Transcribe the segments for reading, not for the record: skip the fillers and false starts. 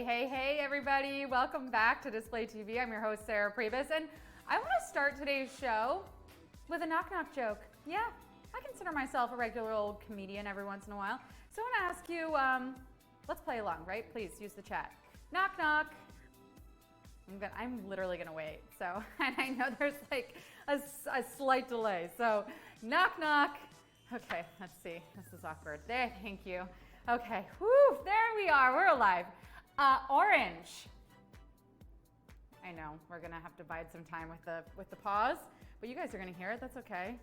Hey, everybody. Welcome back to Display TV. I'm your host, Sarah Pribis, and I want to start today's show with a knock-knock joke. Yeah, I consider myself a regular old comedian every once in a while. So I want to ask you, let's play along, right? Please use the chat. Knock, knock. I'm literally going to wait. So, and I know there's like a slight delay. So, knock, knock. Okay, let's see. This is awkward. There, thank you. Okay, whew, there we are. We're alive. Orange. I know we're gonna have to bide some time with the pause, but you guys are gonna hear it. That's okay.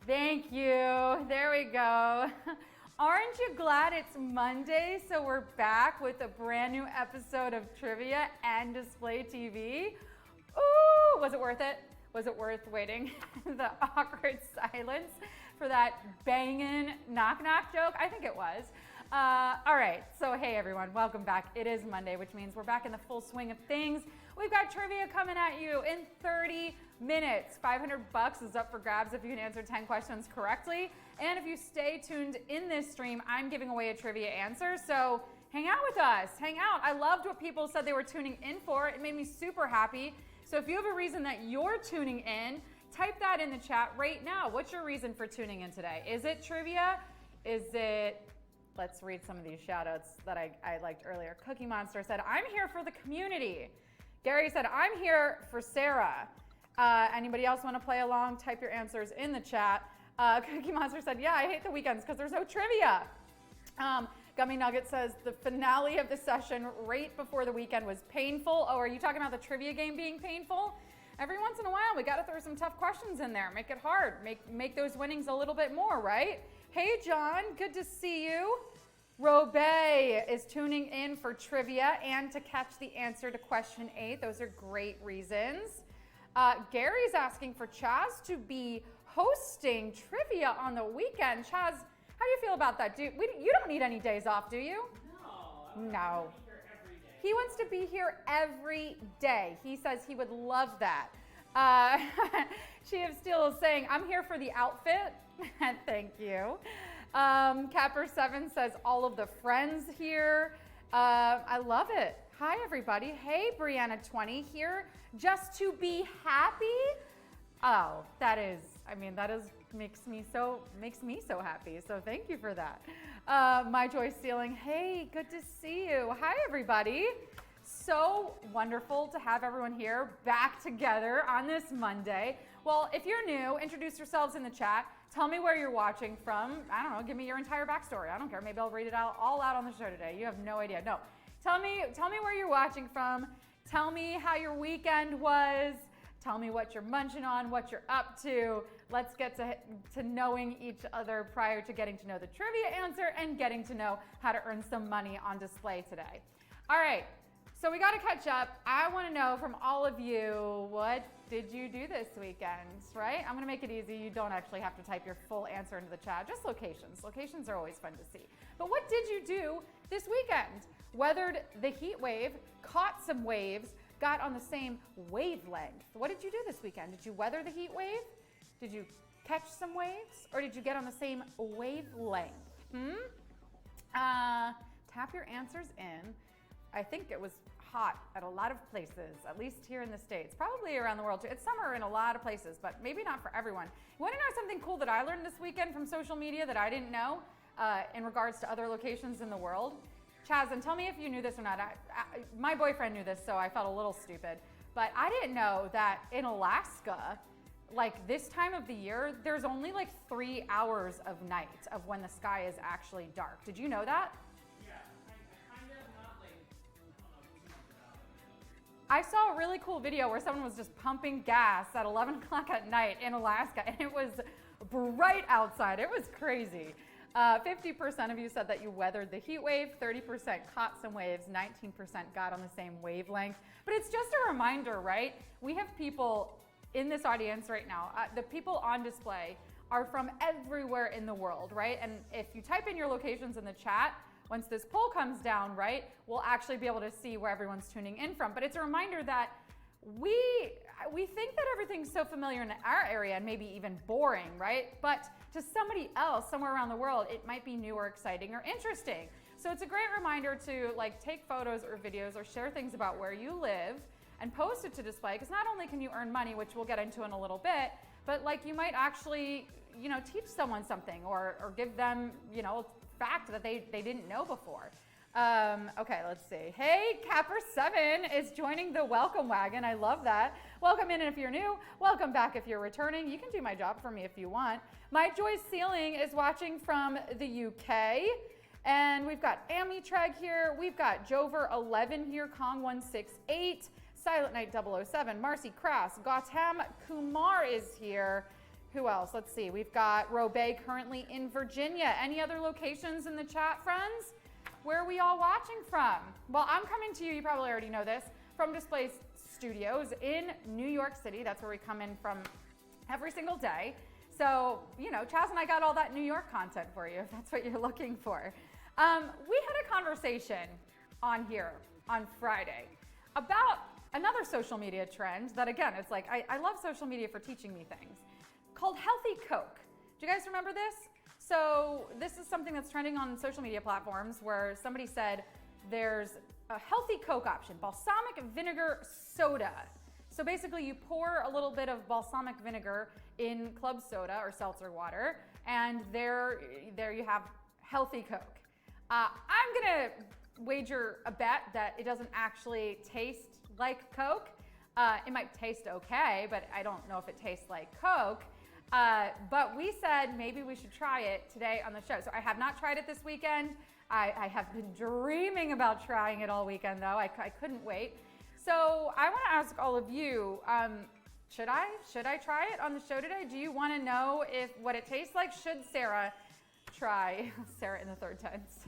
Thank you. There we go. Aren't you glad it's Monday? So we're back with a brand new episode of Trivia and Display TV. Ooh, was it worth it? Was it worth waiting? The awkward silence for that banging knock-knock joke? I think it was. All right, so hey everyone, welcome back. It is Monday, which means we're back in the full swing of things. We've got trivia coming at you in 30 minutes. $500 is up for grabs if you can answer 10 questions correctly. And if you stay tuned in this stream, I'm giving away a trivia answer. So hang out with us, hang out. I loved what people said they were tuning in for. It made me super happy. So if you have a reason that you're tuning in, type that in the chat right now. What's your reason for tuning in today? Is it trivia? Is it, let's read some of these shout outs that I liked earlier. Cookie Monster said, I'm here for the community. Gary said, I'm here for Sarah. Anybody else want to play along? Type your answers in the chat. Cookie Monster said, yeah, I hate the weekends because there's no trivia. Gummy Nugget says, the finale of the session right before the weekend was painful. Oh, are you talking about the trivia game being painful? Every once in a while, we got to throw some tough questions in there. Make it hard. Make those winnings a little bit more, right? Hey, John, good to see you. Robey is tuning in for trivia and to catch the answer to question 8. Those are great reasons. Gary's asking for Chaz to be hosting trivia on the weekend. Chaz, how do you feel about that? You don't need any days off, do you? No. He wants to be here every day. He says he would love that. She of Steel is saying, I'm here for the outfit. Thank you. Capper7 says, all of the friends here. I love it. Hi, everybody. Hey, Brianna20 here just to be happy. Oh, that makes me so happy. So thank you for that. My Joy Stealing, hey, good to see you. Hi, everybody. So wonderful to have everyone here back together on this Monday. Well, if you're new, introduce yourselves in the chat. Tell me where you're watching from. I don't know, give me your entire backstory. I don't care. Maybe I'll read it all out on the show today. You have no idea. No. Tell me where you're watching from. Tell me how your weekend was. Tell me what you're munching on, what you're up to. Let's get to knowing each other prior to getting to know the trivia answer and getting to know how to earn some money on display today. All right, so we got to catch up. I want to know from all of you, what did you do this weekend, right? I'm going to make it easy. You don't actually have to type your full answer into the chat, just locations. Locations are always fun to see. But what did you do this weekend? Weathered the heat wave, caught some waves, got on the same wavelength. What did you do this weekend? Did you weather the heat wave? Did you catch some waves? Or did you get on the same wavelength? Tap your answers in. I think it was hot at a lot of places, at least here in the States, probably around the world too. It's summer in a lot of places, but maybe not for everyone. You want to know something cool that I learned this weekend from social media that I didn't know in regards to other locations in the world? Chaz, and tell me if you knew this or not. My boyfriend knew this, so I felt a little stupid. But I didn't know that in Alaska, like this time of the year, there's only like 3 hours of night of when the sky is actually dark. Did you know that? Yeah, I kind of not like, too much about it. I saw a really cool video where someone was just pumping gas at 11 o'clock at night in Alaska, and it was bright outside. It was crazy. 50% of you said that you weathered the heat wave, 30% caught some waves, 19% got on the same wavelength. But it's just a reminder, right? We have people in this audience right now. The people on display are from everywhere in the world, right? And if you type in your locations in the chat, once this poll comes down, right, we'll actually be able to see where everyone's tuning in from. But it's a reminder that we think that everything's so familiar in our area and maybe even boring, right? But to somebody else somewhere around the world, it might be new or exciting or interesting. So it's a great reminder to like take photos or videos or share things about where you live and post it to display, because not only can you earn money, which we'll get into in a little bit, but like you might actually, you know, teach someone something or give them, you know, a fact that they didn't know before. Okay, let's see. Hey, Capper7 is joining the welcome wagon. I love that. Welcome in if you're new. Welcome back if you're returning. You can do my job for me if you want. My Joy Sealing is watching from the UK. And we've got Amitreg here. We've got Jover11 here, Kong168, Silent Knight 007, Marcy Crass, Gautam Kumar is here. Who else? Let's see. We've got Robey currently in Virginia. Any other locations in the chat, friends? Where are we all watching from? Well, I'm coming to you, you probably already know this, from Display Studios in New York City. That's where we come in from every single day. So, you know, Chaz and I got all that New York content for you, if that's what you're looking for. We had a conversation on here on Friday about another social media trend that, again, it's like, I love social media for teaching me things, called Healthy Coke. Do you guys remember this? So this is something that's trending on social media platforms where somebody said there's a healthy Coke option, balsamic vinegar soda. So basically you pour a little bit of balsamic vinegar in club soda or seltzer water, and there you have healthy Coke. I'm gonna wager a bet that it doesn't actually taste like Coke. It might taste okay, but I don't know if it tastes like Coke. But we said maybe we should try it today on the show. So I have not tried it this weekend. I have been dreaming about trying it all weekend though. I couldn't wait. So I want to ask all of you, should I try it on the show today? Do you want to know what it tastes like? Should Sarah try, Sarah in the third tense,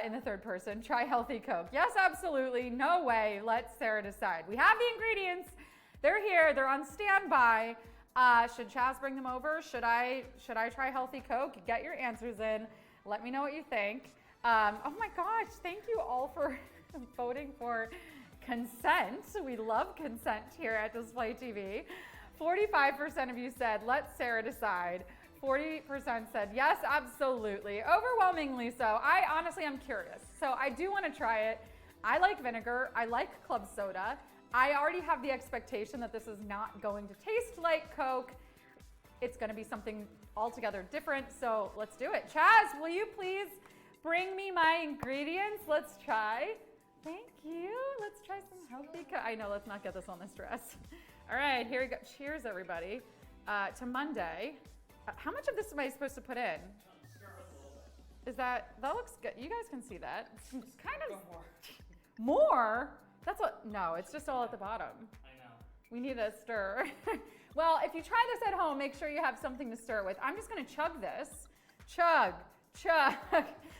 in the third person, try Healthy Coke? Yes, absolutely. No way. Let Sarah decide. We have the ingredients. They're here. They're on standby. Should Chaz bring them over? Should I try Healthy Coke? Get your answers in. Let me know what you think. Oh my gosh, thank you all for voting for consent. We love consent here at Display TV. 45% of you said, let Sarah decide. 40% said, yes, absolutely. Overwhelmingly so. I honestly am curious. So I do want to try it. I like vinegar. I like club soda. I already have the expectation that this is not going to taste like Coke. It's going to be something altogether different, so let's do it. Chaz, will you please bring me my ingredients? Let's try. Thank you. Let's try some Healthy Coke. I know, let's not get this on this dress. All right, here we go. Cheers, everybody, to Monday. How much of this am I supposed to put in? That looks good. You guys can see that. It's kind of more. That's what, no, it's just all at the bottom. I know. We need a stir. Well, if you try this at home, make sure you have something to stir it with. I'm just gonna chug this. Chug, chug,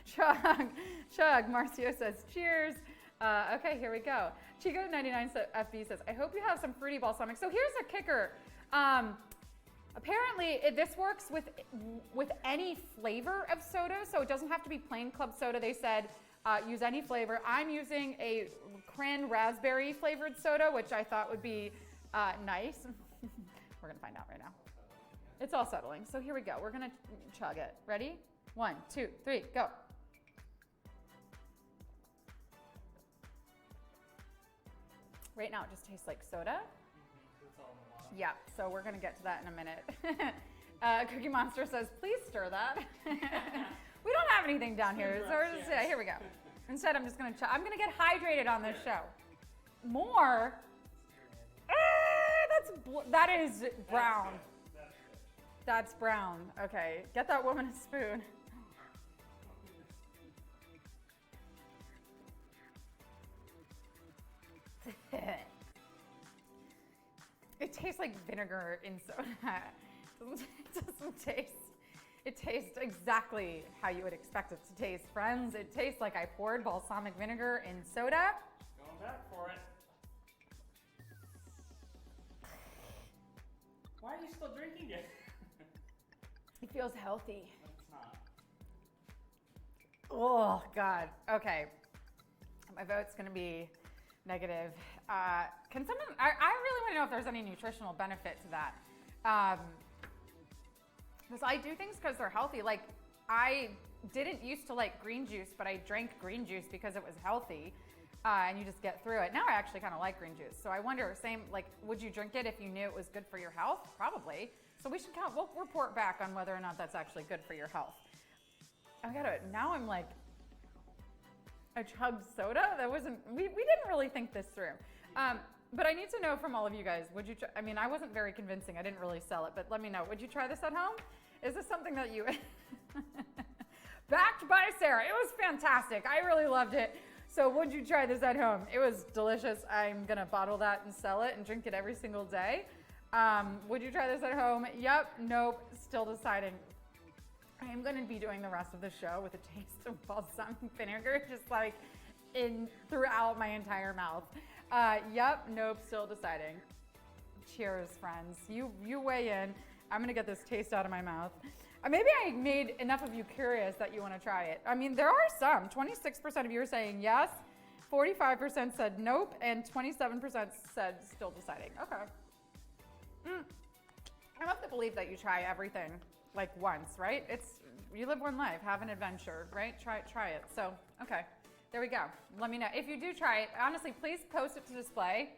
chug, chug. Marcio says cheers. Okay, here we go. Chico99 FB says, I hope you have some fruity balsamic. So here's a kicker. Apparently, this works with any flavor of soda, so it doesn't have to be plain club soda. They said use any flavor. I'm using a cran raspberry flavored soda, which I thought would be nice. We're gonna find out right now. It's all settling. So here we go. We're gonna chug it. Ready? 1, 2, 3, go. Right now, it just tastes like soda. Yeah, so we're gonna get to that in a minute. Cookie Monster says, please stir that. We don't have anything down here, so we're just, here we go. Instead, I'm just gonna I'm gonna get hydrated on this show. More? That is brown. That's brown. Okay, get that woman a spoon. It tastes like vinegar in soda. It doesn't taste. It tastes exactly how you would expect it to taste, friends. It tastes like I poured balsamic vinegar in soda. Going back for it. Why are you still drinking it? It feels healthy. It's not. Oh, God. Okay. My vote's going to be negative. Can someone, I really want to know if there's any nutritional benefit to that. Because I do things because they're healthy. Like, I didn't used to like green juice, but I drank green juice because it was healthy, and you just get through it. Now I actually kind of like green juice. So I wonder, would you drink it if you knew it was good for your health? Probably. So we'll report back on whether or not that's actually good for your health. Now I'm like, I chugged soda? We didn't really think this through. But I need to know from all of you guys, would you try, I mean, I wasn't very convincing. I didn't really sell it, but let me know. Would you try this at home? Is this something that you, backed by Sarah. It was fantastic. I really loved it. So would you try this at home? It was delicious. I'm gonna bottle that and sell it and drink it every single day. Would you try this at home? Yep, nope, still deciding. I am gonna be doing the rest of the show with a taste of balsamic vinegar, just like throughout my entire mouth. Yep, nope, still deciding. Cheers, friends. You weigh in. I'm gonna get this taste out of my mouth. Maybe I made enough of you curious that you wanna try it. I mean, there are some. 26% of you are saying yes, 45% said nope, and 27% said still deciding. Okay. I love the belief that you try everything like once, right? You live one life, have an adventure, right? Try it. So, okay. There we go. Let me know. If you do try it, honestly, please post it to display.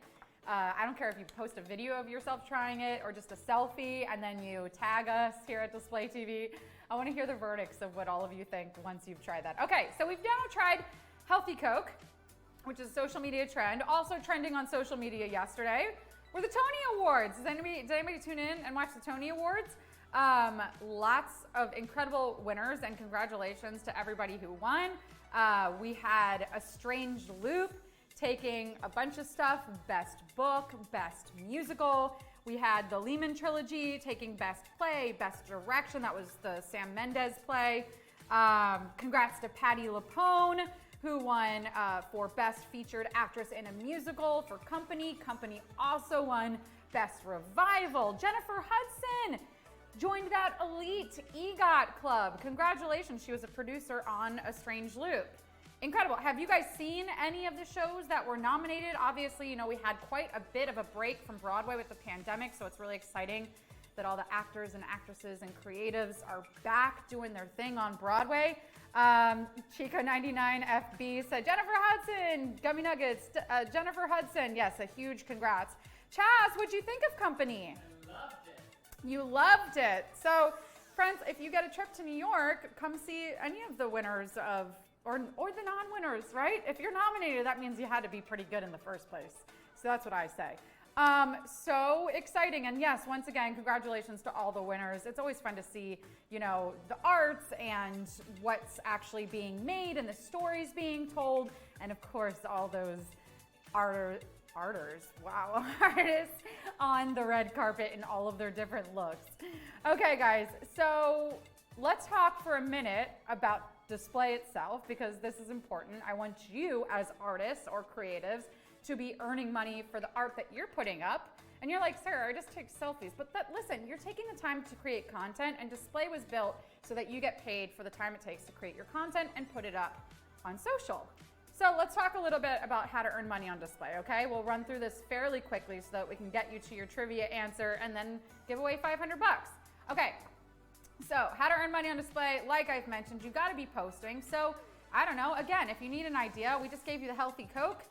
I don't care if you post a video of yourself trying it or just a selfie and then you tag us here at Display TV. I want to hear the verdicts of what all of you think once you've tried that. Okay, so we've now tried Healthy Coke, which is a social media trend. Also trending on social media yesterday were the Tony Awards. Did anybody tune in and watch the Tony Awards? Lots of incredible winners and congratulations to everybody who won. We had A Strange Loop taking a bunch of stuff, Best Book, Best Musical. We had the Lehman Trilogy taking Best Play, Best Direction. That was the Sam Mendes play. Congrats to Patti LuPone, who won for Best Featured Actress in a Musical for Company. Company also won Best Revival. Jennifer Hudson joined that elite EGOT club. Congratulations, she was a producer on A Strange Loop. Incredible. Have you guys seen any of the shows that were nominated? Obviously, you know, we had quite a bit of a break from Broadway with the pandemic, so it's really exciting that all the actors and actresses and creatives are back doing their thing on Broadway. Chico99FB said, Jennifer Hudson, Gummy Nuggets. Jennifer Hudson, yes, a huge congrats. Chaz, what'd you think of Company? You loved it. So, friends, if you get a trip to New York, come see any of the winners of, or the non-winners, right? If you're nominated, that means you had to be pretty good in the first place. So that's what I say. So exciting. And yes, once again, congratulations to all the winners. It's always fun to see, you know, the arts and what's actually being made and the stories being told. And of course, all those artists on the red carpet in all of their different looks. Okay, guys, so let's talk for a minute about display itself, because this is important. I want you as artists or creatives to be earning money for the art that you're putting up. And you're like, Sarah, I just take selfies. But listen, you're taking the time to create content, and Display was built so that you get paid for the time it takes to create your content and put it up on social. So let's talk a little bit about how to earn money on Display, okay? We'll run through this fairly quickly so that we can get you to your trivia answer and then give away 500 bucks. Okay, so how to earn money on Display, like I've mentioned, you gotta be posting. So I don't know, again, if you need an idea, we just gave you the Healthy Coke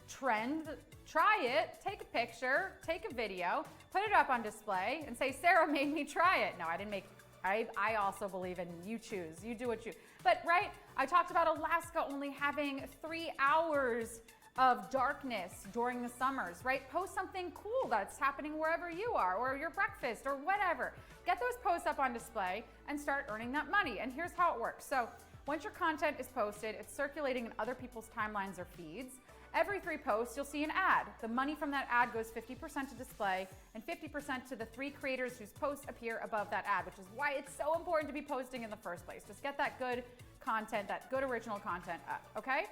trend. Try it, take a picture, take a video, put it up on Display and say, Sarah made me try it. No, I didn't make, I also believe in you choose, you do what you, but right, I talked about Alaska only having 3 hours of darkness during the summers, right? Post something cool that's happening wherever you are, or your breakfast or whatever. Get those posts up on Display and start earning that money. And here's how it works. So once your content is posted, it's circulating in other people's timelines or feeds. Every 3 posts, you'll see an ad. The money from that ad goes 50% to Display and 50% to the 3 creators whose posts appear above that ad, which is why it's so important to be posting in the first place. Just get that good content, that good original content up, okay?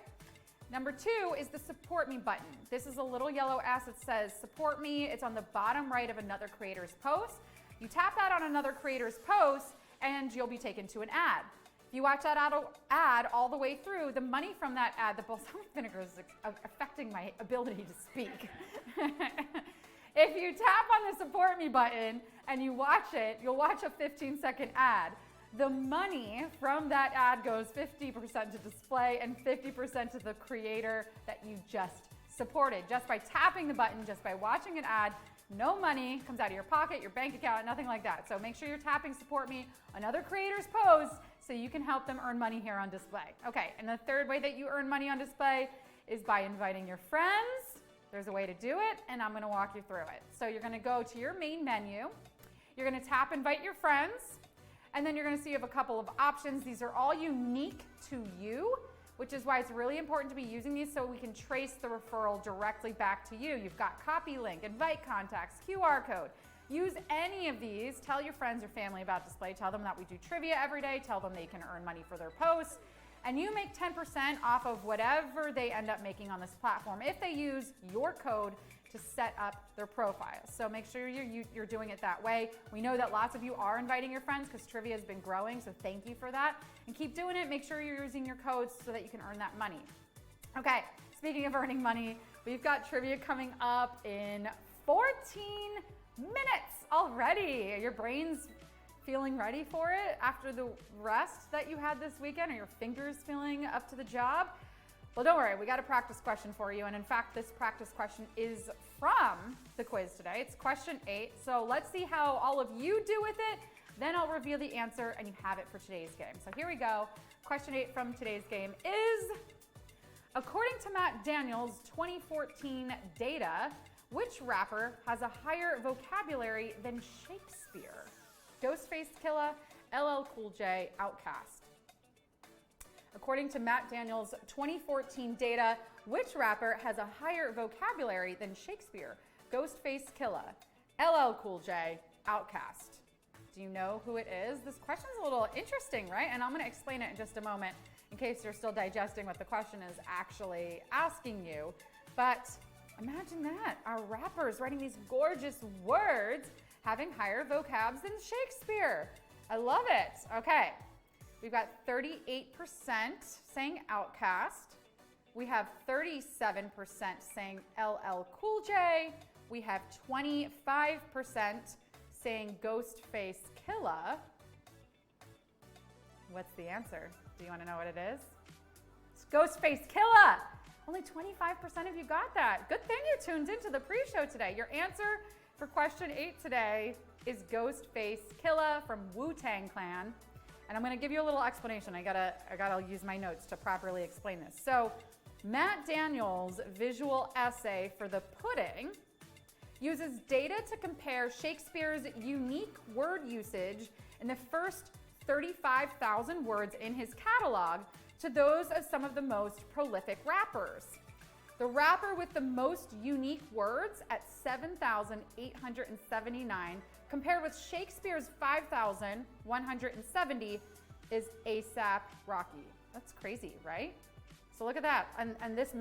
Number 2 is the support me button. This is a little yellow S that says support me. It's on the bottom right of another creator's post. You tap that on another creator's post and you'll be taken to an ad. If you watch that ad all the way through, the money from that ad, the balsamic vinegar is affecting my ability to speak. If you tap on the support me button and you watch it, you'll watch a 15-second ad. the money from that ad goes 50% to display and 50% to the creator that you just supported. Just by tapping the button, just by watching an ad, no money comes out of your pocket, your bank account, nothing like that. So make sure you're tapping support me on other creators' posts so you can help them earn money here on display. Okay, and the third way that you earn money on display is by inviting your friends. There's a way to do it, and I'm gonna walk you through it. So you're gonna go to your main menu, you're gonna tap invite your friends, and then you're gonna see you have a couple of options. These are all unique to you, which is why it's really important to be using these so we can trace the referral directly back to you. You've got copy link, invite contacts, QR code. Use any of these. Tell your friends or family about display. Tell them that we do trivia every day. Tell them they can earn money for their posts. And you make 10% off of whatever they end up making on this platform if they use your code to set up their profile. So make sure you're doing it that way. We know that lots of you are inviting your friends because trivia has been growing, so thank you for that. And keep doing it. Make sure you're using your codes so that you can earn that money. Okay, speaking of earning money, we've got trivia coming up in 14 minutes already. Your brain's feeling ready for it after the rest that you had this weekend? Are your fingers feeling up to the job? Well, don't worry, we got a practice question for you. And in fact, this practice question is from the quiz today. It's question 8. So let's see how all of you do with it. Then I'll reveal the answer and you have it for today's game. So here we go. Question 8 from today's game is, according to Matt Daniels' 2014 data, which rapper has a higher vocabulary than Shakespeare? Ghostface Killah, LL Cool J, Outkast. According to Matt Daniels' 2014 data, which rapper has a higher vocabulary than Shakespeare? Ghostface Killah, LL Cool J, Outkast. Do you know who it is? This question's a little interesting, right? And I'm going to explain it in just a moment in case you're still digesting what the question is actually asking you. But imagine that, our rappers writing these gorgeous words having higher vocabs than Shakespeare. I love it. Okay, we've got 38% saying Outkast. We have 37% saying LL Cool J. We have 25% saying Ghostface Killah. What's the answer? Do you want to know what it is? It's Ghostface Killah. Only 25% of you got that. Good thing you tuned into the pre-show today. Your answer for question 8 today is Ghostface Killah from Wu-Tang Clan. And I'm gonna give you a little explanation. I gotta use my notes to properly explain this. So Matt Daniels' visual essay for The Pudding uses data to compare Shakespeare's unique word usage in the first 35,000 words in his catalog to those of some of the most prolific rappers. The rapper with the most unique words at 7,879 compared with Shakespeare's 5,170 is A$AP Rocky. That's crazy, right? So look at that. And this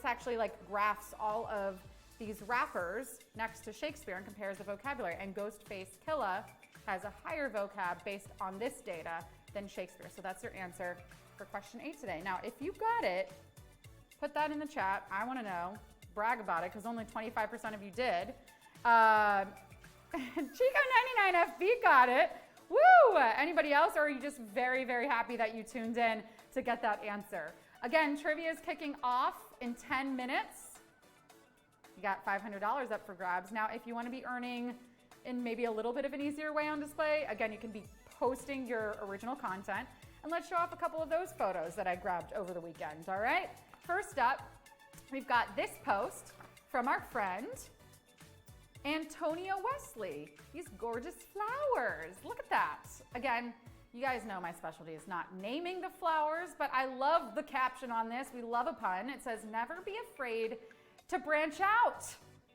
actually like graphs all of these rappers next to Shakespeare and compares the vocabulary. And Ghostface Killah has a higher vocab based on this data than Shakespeare. So that's your answer for question 8 today. Now, if you got it, put that in the chat. I want to know. Brag about it because only 25% of you did. Chico99FB got it. Woo! Anybody else, or are you just very, very happy that you tuned in to get that answer? Again, trivia is kicking off in 10 minutes. You got $500 up for grabs. Now, if you want to be earning in maybe a little bit of an easier way on display, again, you can be posting your original content. And let's show off a couple of those photos that I grabbed over the weekend, all right? First up, we've got this post from our friend, Antonia Wesley. These gorgeous flowers. Look at that. Again, you guys know my specialty is not naming the flowers, but I love the caption on this. We love a pun. It says, never be afraid to branch out.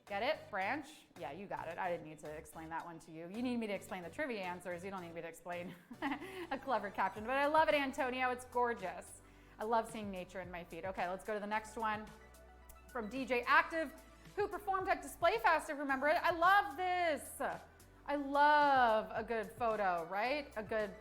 Get it? Branch? Yeah, you got it. I didn't need to explain that one to you. You need me to explain the trivia answers. You don't need me to explain a clever caption, but I love it, Antonio. It's gorgeous. I love seeing nature in my feed. Okay, let's go to the next one from DJ Active, who performed at Display Fest, if you remember it. I love this. I love a good photo, right? A good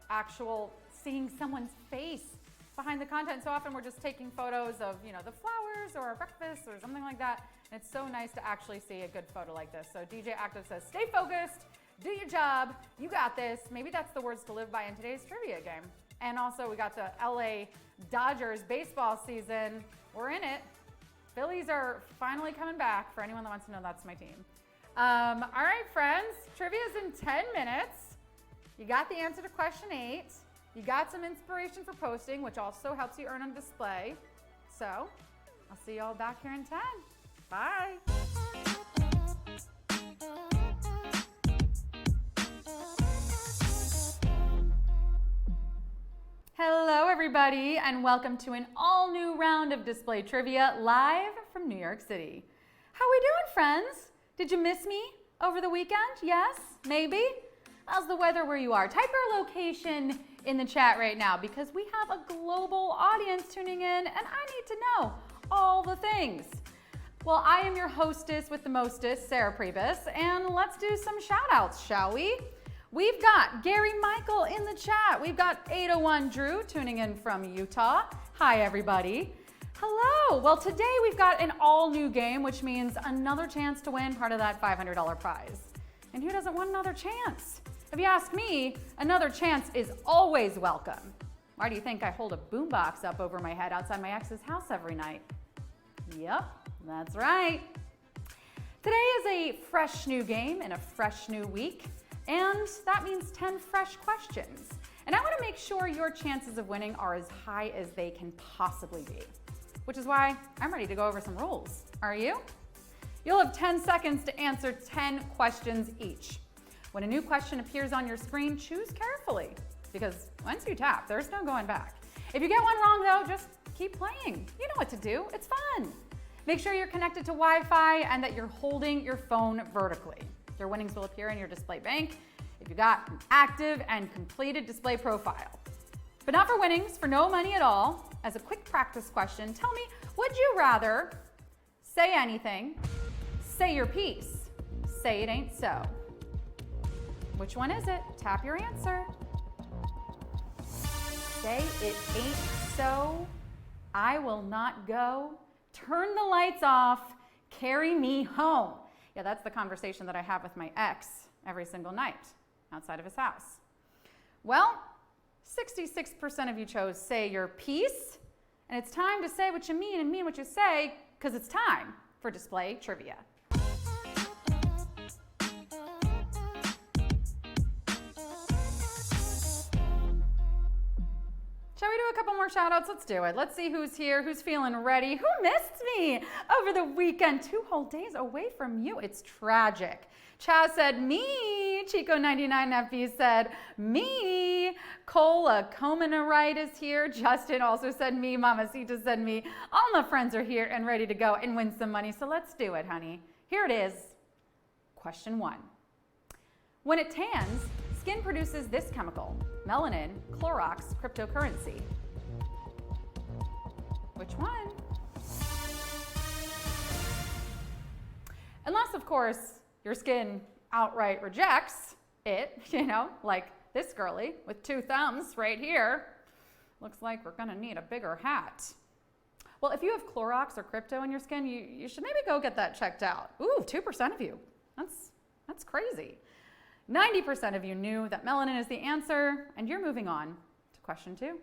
actual seeing someone's face behind the content. So often we're just taking photos of, you know, the flowers or a breakfast or something like that. And it's so nice to actually see a good photo like this. So DJ Active says, stay focused, Do your job. You got this. Maybe that's the words to live by in today's trivia game. And also, we got the LA Dodgers baseball season. We're in it. Phillies are finally coming back. For anyone that wants to know, that's my team. All right, friends. Trivia's in 10 minutes. You got the answer to question 8. You got some inspiration for posting, which also helps you earn on display. So, I'll see you all back here in 10. Bye. Hello, everybody, and welcome to an all-new round of Display Trivia live from New York City. How we doing, friends? Did you miss me over the weekend? Yes? Maybe? How's the weather where you are? Type your location in the chat right now because we have a global audience tuning in, and I need to know all the things. Well, I am your hostess with the mostest, Sarah Pribis, and let's do some shout-outs, shall we? We've got Gary Michael in the chat. We've got 801 Drew tuning in from Utah. Hi, everybody. Hello. Well, today we've got an all-new game, which means another chance to win part of that $500 prize. And who doesn't want another chance? If you ask me, another chance is always welcome. Why do you think I hold a boombox up over my head outside my ex's house every night? Yep, that's right. Today is a fresh new game and a fresh new week. And that means 10 fresh questions. And I want to make sure your chances of winning are as high as they can possibly be, which is why I'm ready to go over some rules. Are you? You'll have 10 seconds to answer 10 questions each. When a new question appears on your screen, choose carefully, because once you tap, there's no going back. If you get one wrong, though, just keep playing. You know what to do. It's fun. Make sure you're connected to Wi-Fi and that you're holding your phone vertically. Your winnings will appear in your display bank if you got an active and completed display profile. But not for winnings, for no money at all. As a quick practice question, tell me, would you rather say anything, say your piece, say it ain't so? Which one is it? Tap your answer. Say it ain't so. I will not go. Turn the lights off. Carry me home. Yeah, that's the conversation that I have with my ex every single night outside of his house. Well, 66% of you chose say your piece, and it's time to say what you mean and mean what you say, because it's time for display trivia. Shall we do a couple more shout outs? Let's do it. Let's see who's here, who's feeling ready. Who missed me over the weekend? 2 whole days away from you. It's tragic. Chaz said, me. Chico99FB said, me. Cola Comanarite is here. Justin also said me. Mamacita said me. All my friends are here and ready to go and win some money. So let's do it, honey. Here it is. Question 1. When it tans, skin produces this chemical: melanin, Clorox, cryptocurrency. Which one? Unless, of course, your skin outright rejects it, like this girly with 2 thumbs right here. Looks like we're gonna need a bigger hat. Well, if you have Clorox or crypto in your skin, you should maybe go get that checked out. Ooh, 2% of you. That's crazy. 90% of you knew that melanin is the answer, and you're moving on to question 2.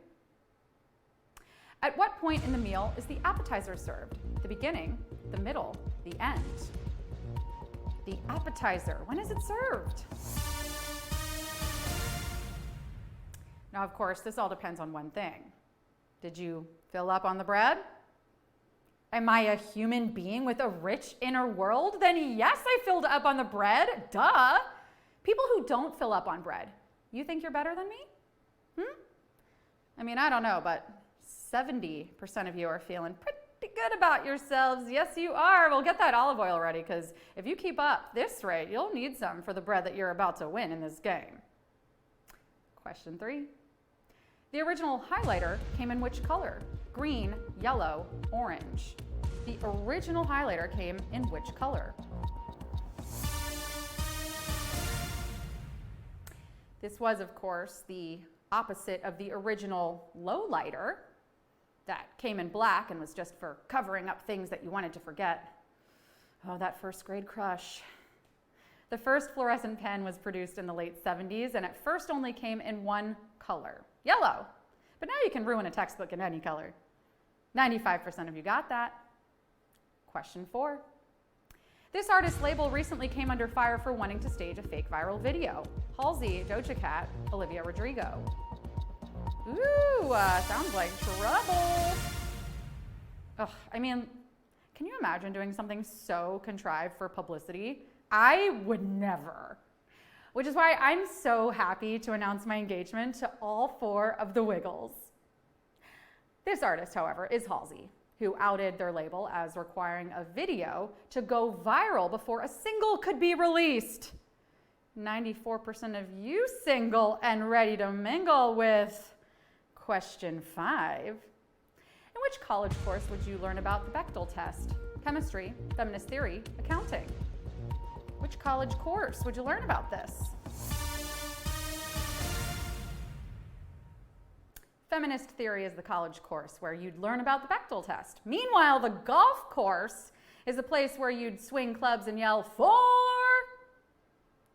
At what point in the meal is the appetizer served? The beginning, the middle, the end? The appetizer, when is it served? Now, of course, this all depends on one thing. Did you fill up on the bread? Am I a human being with a rich inner world? Then yes, I filled up on the bread, duh. People who don't fill up on bread, you think you're better than me? I mean, I don't know, but 70% of you are feeling pretty good about yourselves. Yes, you are. Well, get that olive oil ready, because if you keep up this rate, you'll need some for the bread that you're about to win in this game. Question 3. The original highlighter came in which color? Green, yellow, orange. The original highlighter came in which color? This was, of course, the opposite of the original low lighter that came in black and was just for covering up things that you wanted to forget. Oh, that first grade crush. The first fluorescent pen was produced in the late 70s and at first only came in one color, yellow. But now you can ruin a textbook in any color. 95% of you got that. Question 4. This artist's label recently came under fire for wanting to stage a fake viral video. Halsey, Doja Cat, Olivia Rodrigo. Ooh, sounds like trouble. Ugh, I mean, can you imagine doing something so contrived for publicity? I would never. Which is why I'm so happy to announce my engagement to all 4 of the Wiggles. This artist, however, is Halsey, who outed their label as requiring a video to go viral before a single could be released. 94% of you single and ready to mingle with question 5. In which college course would you learn about the Bechdel test? Chemistry, feminist theory, accounting. Which college course would you learn about this? Feminist theory is the college course where you'd learn about the Bechdel test. Meanwhile, the golf course is a place where you'd swing clubs and yell,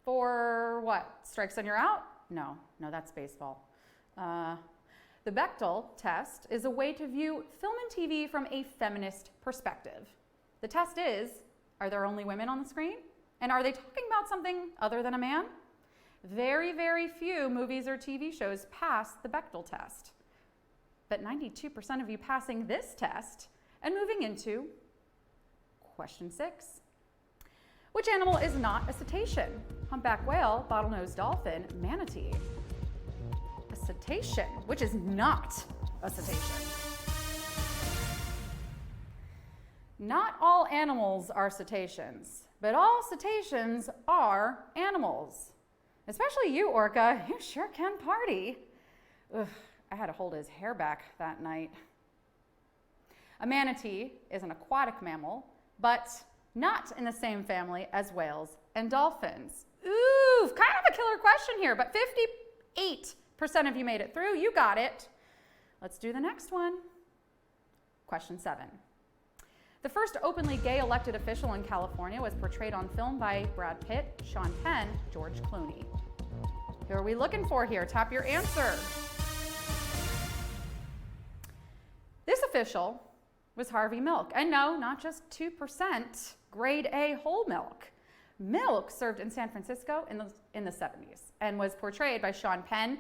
for what? Strikes and you're out? No, that's baseball. The Bechdel test is a way to view film and TV from a feminist perspective. The test is, are there only women on the screen? And are they talking about something other than a man? Very, very few movies or TV shows pass the Bechdel test. But 92% of you passing this test and moving into question 6. Which animal is not a cetacean? Humpback whale, bottlenose dolphin, manatee. A cetacean, which is not a cetacean. Not all animals are cetaceans, but all cetaceans are animals. Especially you, Orca, you sure can party. Ugh, I had to hold his hair back that night. A manatee is an aquatic mammal, but not in the same family as whales and dolphins. Ooh, kind of a killer question here, but 58% of you made it through. You got it. Let's do the next one. Question 7. The first openly gay elected official in California was portrayed on film by Brad Pitt, Sean Penn, George Clooney. Who are we looking for here? Tap your answer. This official was Harvey Milk. And no, not just 2% grade A whole milk. Milk served in San Francisco in the 70s and was portrayed by Sean Penn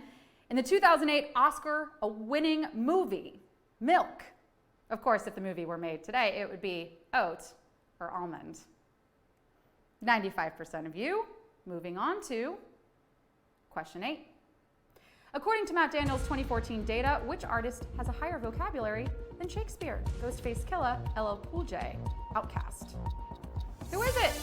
in the 2008 Oscar-winning movie, Milk. Of course, if the movie were made today, it would be oat or almond. 95% of you. Moving on to question 8. According to Matt Daniels' 2014 data, which artist has a higher vocabulary than Shakespeare, Ghostface Killah, LL Cool J, Outkast? Who is it?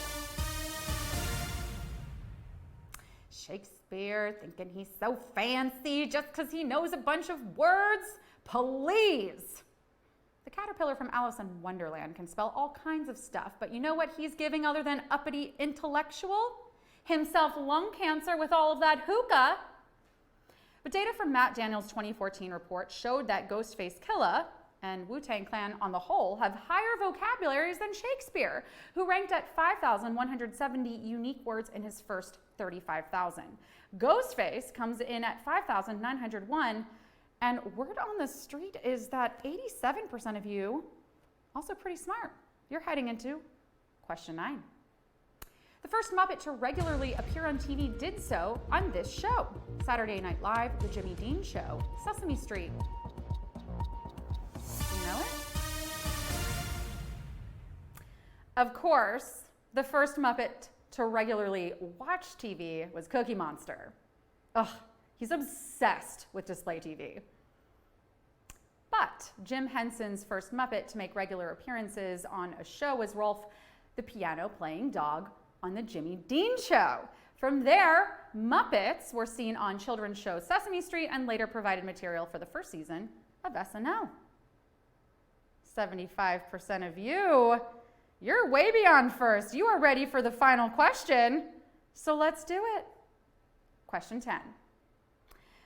Shakespeare, thinking he's so fancy just because he knows a bunch of words? Please. The caterpillar from Alice in Wonderland can spell all kinds of stuff, but you know what he's giving other than uppity intellectual? Himself lung cancer with all of that hookah. But data from Matt Daniels' 2014 report showed that Ghostface Killah and Wu-Tang Clan on the whole have higher vocabularies than Shakespeare, who ranked at 5,170 unique words in his first 35,000. Ghostface comes in at 5,901, and word on the street is that 87% of you, also pretty smart. You're heading into question 9. The first Muppet to regularly appear on TV did so on this show: Saturday Night Live, The Jimmy Dean Show, Sesame Street. You know it? Of course, the first Muppet to regularly watch TV was Cookie Monster. Ugh, he's obsessed with display TV. But Jim Henson's first Muppet to make regular appearances on a show was Rolf the piano-playing dog on The Jimmy Dean Show. From there, Muppets were seen on children's show Sesame Street and later provided material for the first season of SNL. 75% of you, you're way beyond first. You are ready for the final question, so let's do it. Question 10.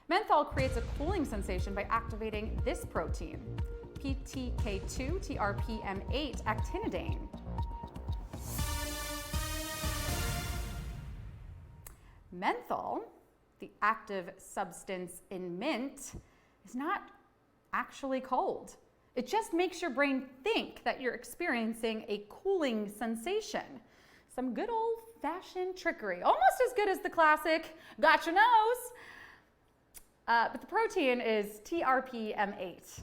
Menthol creates a cooling sensation by activating this protein, PTK2-TRPM8 actinidine. Menthol, the active substance in mint, is not actually cold. It just makes your brain think that you're experiencing a cooling sensation. Some good old-fashioned trickery, almost as good as the classic "got your nose." But the protein is TRPM8.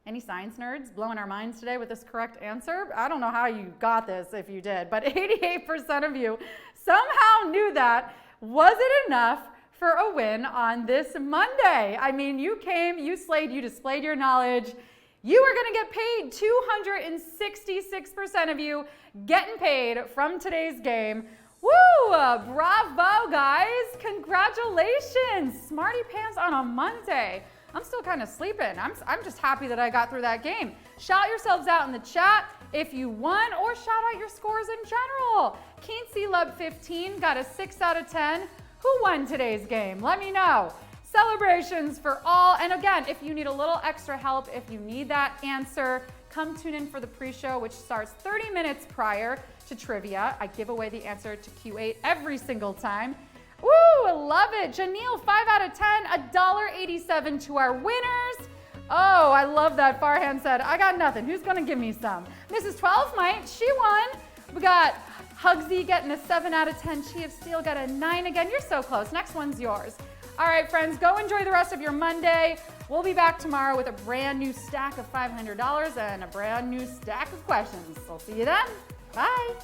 Any science nerds blowing our minds today with this correct answer? I don't know how you got this if you did, but 88% of you somehow knew that. Was it enough for a win on this Monday? I mean, you came, you slayed, you displayed your knowledge. You are going to get paid. 266% of you getting paid from today's game. Woo! Bravo, guys. Congratulations. Smarty pants on a Monday. I'm still kind of sleeping. I'm just happy that I got through that game. Shout yourselves out in the chat if you won, or shout out your scores in general. Keency Lub 15 got a 6 out of 10. Who won today's game? Let me know. Celebrations for all. And again, if you need a little extra help, if you need that answer, come tune in for the pre-show, which starts 30 minutes prior to trivia. I give away the answer to Q8 every single time. Woo, love it. Janelle, 5 out of 10, $1.87 to our winners. Oh, I love that. Farhan said, I got nothing. Who's going to give me some? Mrs. 12 might. She won. We got Hugsy getting a 7 out of 10. Chi of Steel got a 9 again. You're so close. Next one's yours. All right, friends, go enjoy the rest of your Monday. We'll be back tomorrow with a brand new stack of $500 and a brand new stack of questions. So see you then. Bye.